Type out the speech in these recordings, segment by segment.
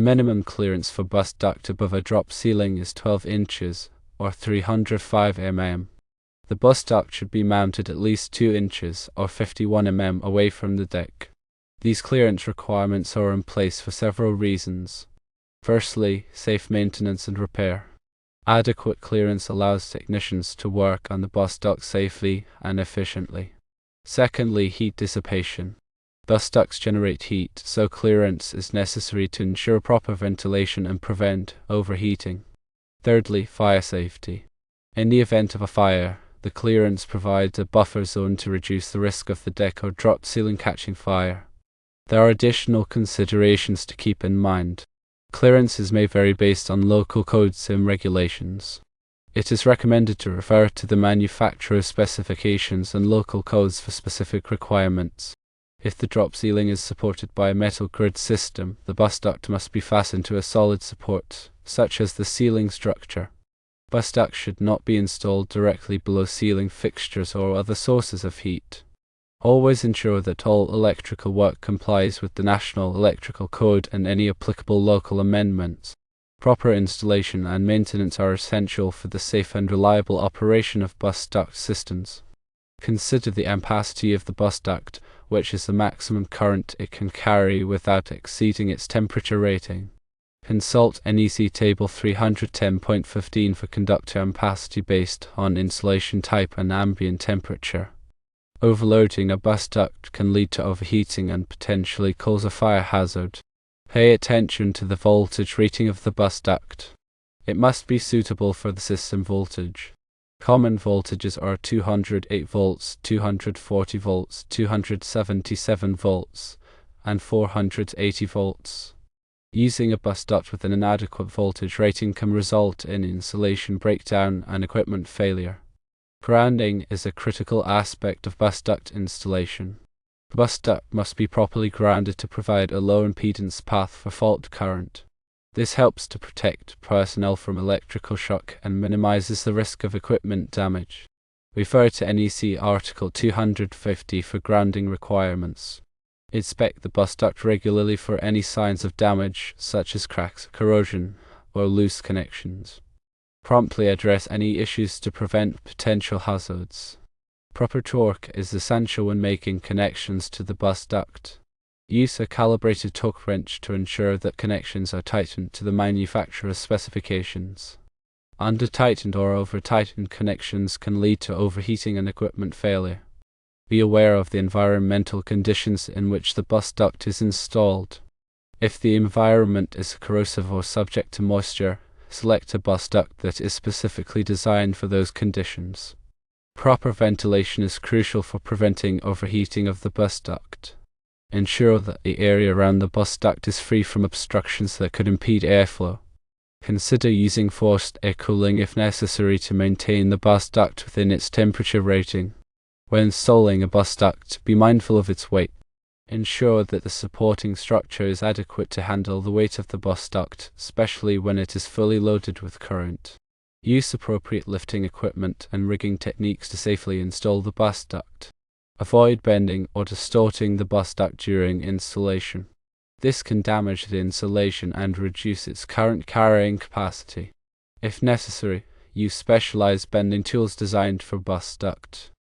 minimum clearance for bus duct above a drop ceiling is 12 inches, or 305 mm. The bus duct should be mounted at least 2 inches, or 51 mm away from the deck. These clearance requirements are in place for several reasons. Firstly, safe maintenance and repair. Adequate clearance allows technicians to work on the bus duct safely and efficiently. Secondly, heat dissipation. Bus ducts generate heat, so clearance is necessary to ensure proper ventilation and prevent overheating. Thirdly, fire safety. In the event of a fire, the clearance provides a buffer zone to reduce the risk of the deck or drop ceiling catching fire. There are additional considerations to keep in mind. Clearances may vary based on local codes and regulations. It is recommended to refer to the manufacturer's specifications and local codes for specific requirements. If the drop ceiling is supported by a metal grid system, the bus duct must be fastened to a solid support, such as the ceiling structure. Bus ducts should not be installed directly below ceiling fixtures or other sources of heat. Always ensure that all electrical work complies with the National Electrical Code and any applicable local amendments. Proper installation and maintenance are essential for the safe and reliable operation of bus duct systems. Consider the ampacity of the bus duct, which is the maximum current it can carry without exceeding its temperature rating. Consult NEC Table 310.15 for conductor ampacity based on insulation type and ambient temperature. Overloading a bus duct can lead to overheating and potentially cause a fire hazard. Pay attention to the voltage rating of the bus duct. It must be suitable for the system voltage. Common voltages are 208 volts, 240 volts, 277 volts, and 480 volts. Using a bus duct with an inadequate voltage rating can result in insulation breakdown and equipment failure. Grounding is a critical aspect of bus duct installation. The bus duct must be properly grounded to provide a low impedance path for fault current. This helps to protect personnel from electrical shock and minimizes the risk of equipment damage. Refer to NEC Article 250 for grounding requirements. Inspect the bus duct regularly for any signs of damage, such as cracks, corrosion, or loose connections. Promptly address any issues to prevent potential hazards. Proper torque is essential when making connections to the bus duct. Use a calibrated torque wrench to ensure that connections are tightened to the manufacturer's specifications. Under-tightened or over-tightened connections can lead to overheating and equipment failure. Be aware of the environmental conditions in which the bus duct is installed. If the environment is corrosive or subject to moisture, select a bus duct that is specifically designed for those conditions. Proper ventilation is crucial for preventing overheating of the bus duct. Ensure that the area around the bus duct is free from obstructions that could impede airflow. Consider using forced air cooling if necessary to maintain the bus duct within its temperature rating. When installing a bus duct, be mindful of its weight. Ensure that the supporting structure is adequate to handle the weight of the bus duct, especially when it is fully loaded with current. Use appropriate lifting equipment and rigging techniques to safely install the bus duct. Avoid bending or distorting the bus duct during installation. This can damage the insulation and reduce its current carrying capacity. If necessary, use specialized bending tools designed for bus duct.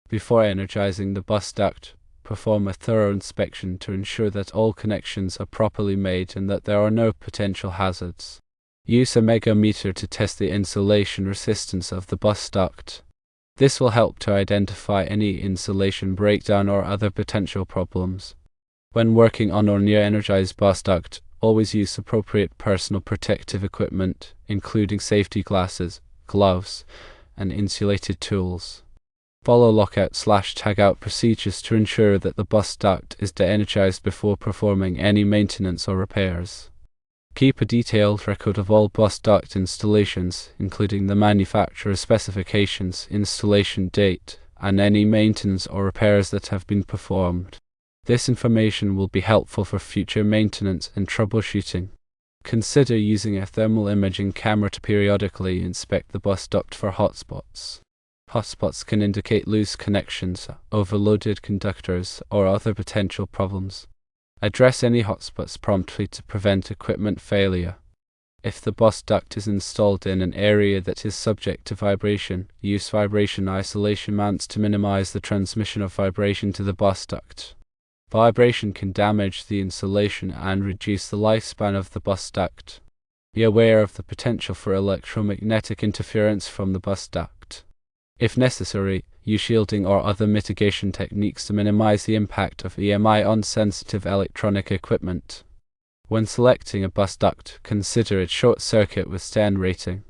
Before energizing the bus duct, perform a thorough inspection to ensure that all connections are properly made and that there are no potential hazards. Use a megameter to test the insulation resistance of the bus duct. This will help to identify any insulation breakdown or other potential problems. When working on or near energized bus duct, always use appropriate personal protective equipment, including safety glasses, gloves, and insulated tools. Follow lockout/tagout procedures to ensure that the bus duct is de-energized before performing any maintenance or repairs. Keep a detailed record of all bus duct installations, including the manufacturer's specifications, installation date, and any maintenance or repairs that have been performed. This information will be helpful for future maintenance and troubleshooting. Consider using a thermal imaging camera to periodically inspect the bus duct for hotspots. Hotspots can indicate loose connections, overloaded conductors, or other potential problems. Address any hotspots promptly to prevent equipment failure. If the bus duct is installed in an area that is subject to vibration, use vibration isolation mounts to minimize the transmission of vibration to the bus duct. Vibration can damage the insulation and reduce the lifespan of the bus duct. Be aware of the potential for electromagnetic interference from the bus duct. If necessary, use shielding or other mitigation techniques to minimize the impact of EMI on sensitive electronic equipment. When selecting a bus duct, consider its short circuit withstand rating.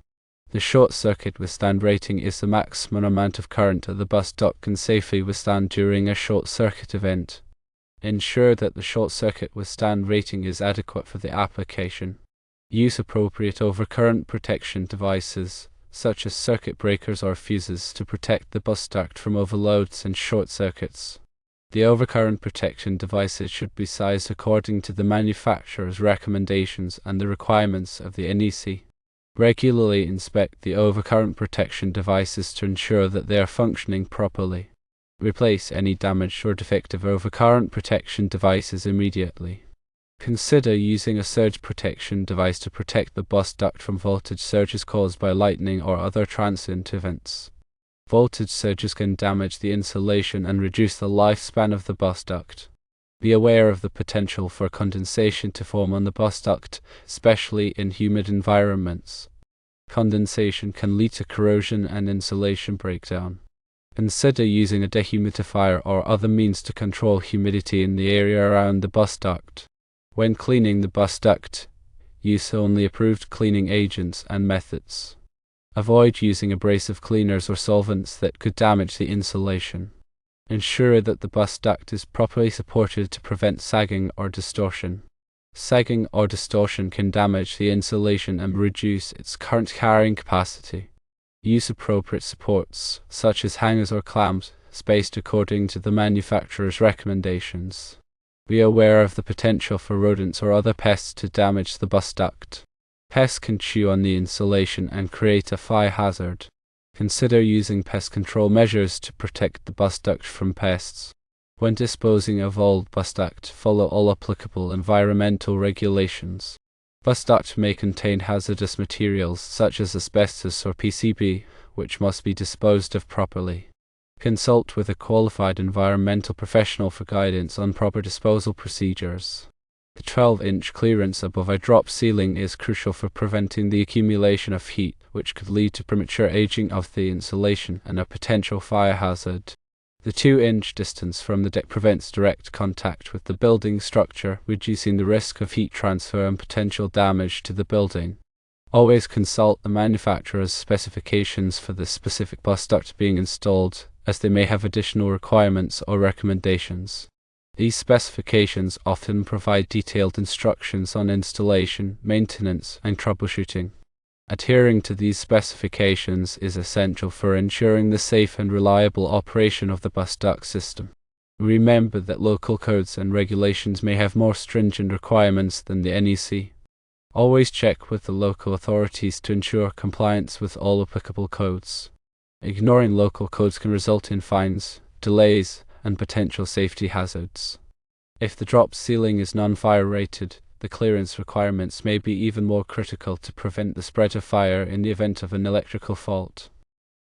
The short circuit withstand rating is the maximum amount of current that the bus duct can safely withstand during a short circuit event. Ensure that the short circuit withstand rating is adequate for the application. Use appropriate overcurrent protection devices, such as circuit breakers or fuses, to protect the bus duct from overloads and short circuits. The overcurrent protection devices should be sized according to the manufacturer's recommendations and the requirements of the NEC. Regularly inspect the overcurrent protection devices to ensure that they are functioning properly. Replace any damaged or defective overcurrent protection devices immediately. Consider using a surge protection device to protect the bus duct from voltage surges caused by lightning or other transient events. Voltage surges can damage the insulation and reduce the lifespan of the bus duct. Be aware of the potential for condensation to form on the bus duct, especially in humid environments. Condensation can lead to corrosion and insulation breakdown. Consider using a dehumidifier or other means to control humidity in the area around the bus duct. When cleaning the bus duct, use only approved cleaning agents and methods. Avoid using abrasive cleaners or solvents that could damage the insulation. Ensure that the bus duct is properly supported to prevent sagging or distortion. Sagging or distortion can damage the insulation and reduce its current carrying capacity. Use appropriate supports, such as hangers or clamps, spaced according to the manufacturer's recommendations. Be aware of the potential for rodents or other pests to damage the bus duct. Pests can chew on the insulation and create a fire hazard. Consider using pest control measures to protect the bus duct from pests. When disposing of old bus duct, follow all applicable environmental regulations. Bus duct may contain hazardous materials such as asbestos or PCB, which must be disposed of properly. Consult with a qualified environmental professional for guidance on proper disposal procedures. The 12-inch clearance above a drop ceiling is crucial for preventing the accumulation of heat, which could lead to premature aging of the insulation and a potential fire hazard. The 2-inch distance from the deck prevents direct contact with the building structure, reducing the risk of heat transfer and potential damage to the building. Always consult the manufacturer's specifications for the specific bus duct being installed, as they may have additional requirements or recommendations. These specifications often provide detailed instructions on installation, maintenance, and troubleshooting. Adhering to these specifications is essential for ensuring the safe and reliable operation of the bus duct system. Remember that local codes and regulations may have more stringent requirements than the NEC. Always check with the local authorities to ensure compliance with all applicable codes. Ignoring local codes can result in fines, delays, and potential safety hazards. If the drop ceiling is non-fire rated, the clearance requirements may be even more critical to prevent the spread of fire in the event of an electrical fault.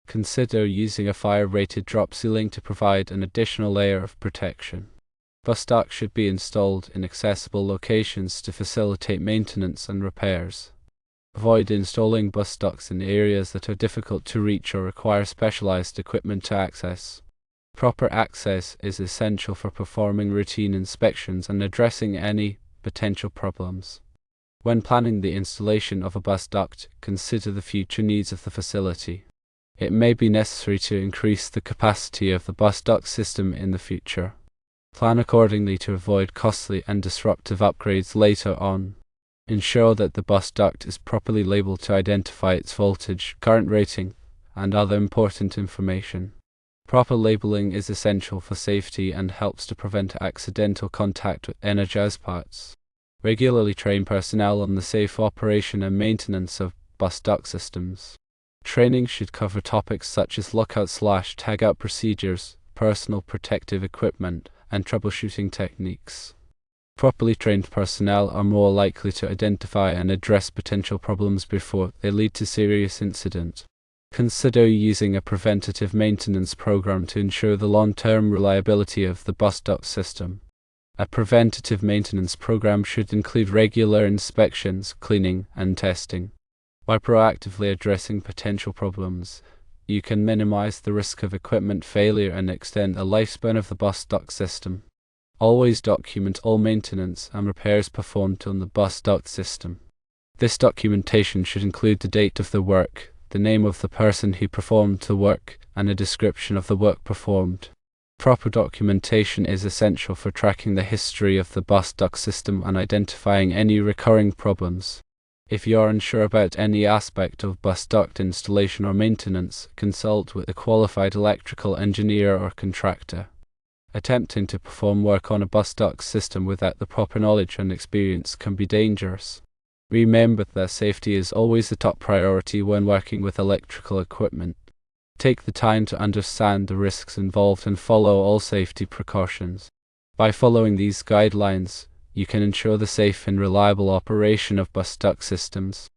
Consider using a fire-rated drop ceiling to provide an additional layer of protection. Bus ducts should be installed in accessible locations to facilitate maintenance and repairs. Avoid installing bus ducts in areas that are difficult to reach or require specialized equipment to access. Proper access is essential for performing routine inspections and addressing any potential problems. When planning the installation of a bus duct, consider the future needs of the facility. It may be necessary to increase the capacity of the bus duct system in the future. Plan accordingly to avoid costly and disruptive upgrades later on. Ensure that the bus duct is properly labeled to identify its voltage, current rating, and other important information. Proper labeling is essential for safety and helps to prevent accidental contact with energized parts. Regularly train personnel on the safe operation and maintenance of bus duct systems. Training should cover topics such as lockout/tagout procedures, personal protective equipment, and troubleshooting techniques. Properly trained personnel are more likely to identify and address potential problems before they lead to serious incident. Consider using a preventative maintenance program to ensure the long-term reliability of the bus duct system. A preventative maintenance program should include regular inspections, cleaning, and testing. By proactively addressing potential problems, you can minimize the risk of equipment failure and extend the lifespan of the bus duct system. Always document all maintenance and repairs performed on the bus duct system. This documentation should include the date of the work, the name of the person who performed the work, and a description of the work performed. Proper documentation is essential for tracking the history of the bus duct system and identifying any recurring problems. If you are unsure about any aspect of bus duct installation or maintenance, consult with a qualified electrical engineer or contractor. Attempting to perform work on a bus duct system without the proper knowledge and experience can be dangerous. Remember that safety is always the top priority when working with electrical equipment. Take the time to understand the risks involved and follow all safety precautions. By following these guidelines, you can ensure the safe and reliable operation of bus duct systems.